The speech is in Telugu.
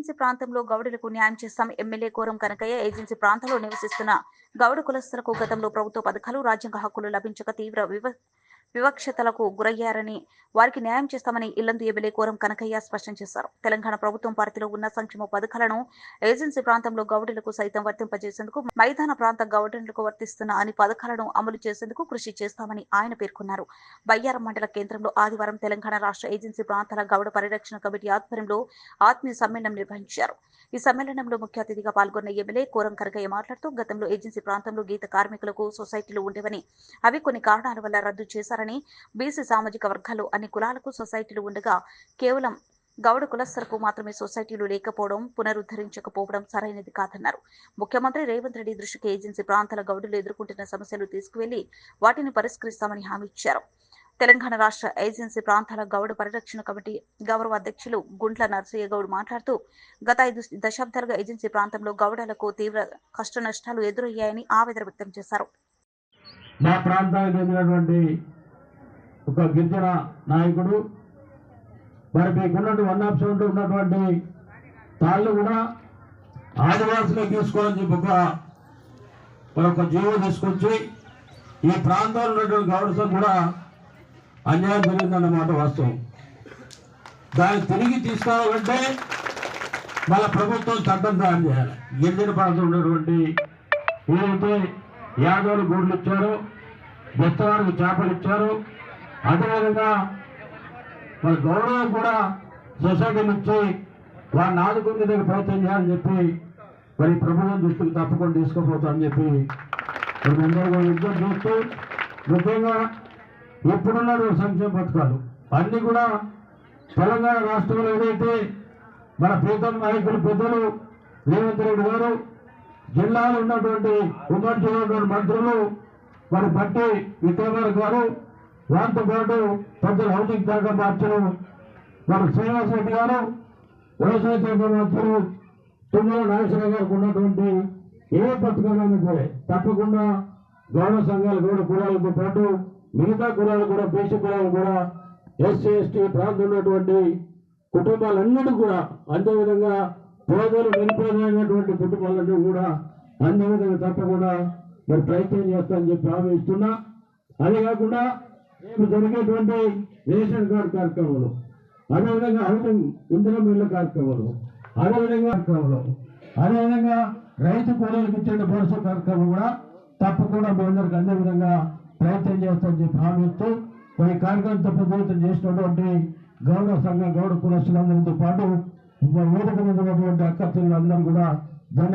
ఏజెన్సీ ప్రాంతంలో గౌడులకు న్యాయం చేస్తాం. ఎమ్మెల్యే కోరం కనకయ్య ఏజెన్సీ ప్రాంతంలో నివసిస్తున్న గౌడు కులస్తులకు గతంలో ప్రభుత్వ పథకాలు, రాజ్యాంగ హక్కులు లభించక తీవ్ర వివక్షతలకు గురయ్యారని, వారికి న్యాయం చేస్తామని ఇల్లందు ఎమ్మెల్యే కోరం కనకయ్య స్పష్టం చేశారు. తెలంగాణ ప్రభుత్వం పరిధిలో ఉన్న సంక్షేమ పథకాలను ఏజెన్సీ ప్రాంతంలో గౌడులకు సైతం వర్తింపజేసేందుకు మైదాన ప్రాంత గౌడులకు వర్తిస్తున్న అన్ని పథకాలను అమలు చేసేందుకు కృషి చేస్తామని ఆయన పేర్కొన్నారు. బయ్యారం మండల కేంద్రంలో ఆదివారం తెలంగాణ రాష్ట్ర ఏజెన్సీ ప్రాంతాల గౌడ పరిరక్షణ కమిటీ ఆధ్వర్యంలో ఆత్మీయ సమ్మేళనం నిర్వహించారు. ఈ సమ్మేళనంలో ముఖ్య అతిథిగా పాల్గొన్న ఎమ్మెల్యే కోరం కనకయ్య మాట్లాడుతూ, గతంలో ఏజెన్సీ ప్రాంతంలో గీత కార్మికులకు సొసైటీలు ఉండేవని, అవి కొన్ని కారణాల వల్ల రద్దు చేశారని, బీసీ సామాజిక వర్గాల్లో అన్ని కులాలకు సొసైటీలు ఉండగా కేవలం గౌడ కులస్తులకు మాత్రమే సొసైటీలు లేకపోవడం, పునరుద్ధరించకపోవడం సరైనది కాదన్నారు. ముఖ్యమంత్రి రేవంత్ రెడ్డి దృష్టికి ఏజెన్సీ ప్రాంతాల గౌడులు ఎదుర్కొంటున్న సమస్యలు తీసుకువెళ్లి వాటిని పరిష్కరిస్తామని హామీ ఇచ్చారు. తెలంగాణ రాష్ట్ర ఏజెన్సీ ప్రాంతాల గౌడ పరిరక్షణ కమిటీ గౌరవ అధ్యక్షులు గుంట్ల నర్సయ్య గౌడ్ మాట్లాడుతూ, గత 5 దశాబ్దాలుగా ఏజెన్సీ ప్రాంతంలో గౌడలకు తీవ్ర కష్ట నష్టాలు ఎదురయ్యాయని ఆవేదన వ్యక్తం చేశారు. మా ప్రాంతానికి చెందినటువంటి ఒక గిరిజన నాయకుడు మరి మీకున్నటువంటి 1% ఉన్నటువంటి తాళ్ళు కూడా ఆదివాసులకు తీసుకోవాలని చెప్పి ఒక జీవో తీసుకొచ్చి ఈ ప్రాంతాల్లో ఉన్నటువంటి గౌడసం కూడా అన్యాయం జరిగిందన్నమాట వాస్తవం. దాన్ని తిరిగి తీసుకోవాలంటే మన ప్రభుత్వం చట్టం తయారు చేయాలి. గిరిజన ప్రాంతంలో ఉన్నటువంటి ఏదైతే యాదవులు గూడ్లు ఇచ్చారో, బెస్తవారికి చేపలు ఇచ్చారో, అదేవిధంగా మన గౌరవం కూడా సొసైటీలు ఇచ్చి వారిని ఆదుకునే ప్రయత్నం చేయాలని చెప్పి మరి ప్రభుత్వం దృష్టికి తప్పకుండా తీసుకుపోతామని చెప్పి మేమందరూ విజ్ఞప్తి చేస్తూ, ముఖ్యంగా ఇప్పుడున్న సంక్షేమ పథకాలు అన్నీ కూడా తెలంగాణ రాష్ట్రంలో ఏదైతే మన ప్రీతం నాయకులు పెద్దలు రేవంత్ రెడ్డి గారు, జిల్లాలో ఉన్నటువంటి ఉమ్మడి జిల్లా ఉన్నటువంటి మంత్రులు మరి బట్టి విక్రమార్ గారు, వారితో పాటు పెద్దలు హౌసింగ్ శాఖ మంత్రులు మరి శ్రీనివాస్ రెడ్డి గారు, వ్యవసాయ శాఖ మంత్రులు తుమ్మల నాగేశ్వర గారికి ఉన్నటువంటి ఏ పథకాలను సరే తప్పకుండా గౌడ సంఘాలు, గౌడ కులాలతో పాటు మిగతా కులాలు కూడా, బీసీ కులాలు కూడా, ఎస్సీ ఎస్టీ ప్రాంతంలో ఉన్నటువంటి కుటుంబాలన్నిటి కూడా, అదేవిధంగా పేదలు నిరుపేదమైనటువంటి కుటుంబాలన్నీ కూడా అన్ని విధంగా తప్పకుండా మరి ప్రయత్నం చేస్తామని చెప్పి హామీ ఇస్తున్నా. అదే కాకుండా రేపు జరిగేటువంటి రేషన్ కార్డు కార్యక్రమాలు, అదేవిధంగా హౌసింగ్ ఇంధనం ఇళ్ళ కార్యక్రమాలు, అదేవిధంగా రైతు కూలీలకు ఇచ్చే భరోసా కార్యక్రమం కూడా తప్పకుండా మీ అందరికీ అదే విధంగా ప్రయత్నం చేస్తామని చెప్పి హామీ ఇస్తూ, ఈ కార్యక్రమంతో ప్రభుత్వం చేసినటువంటి గౌడ సంఘ, గౌడ కులస్తులందరితో పాటు వేదిక మీద ఉన్నటువంటి అక్క చెల్లెలందరూ కూడా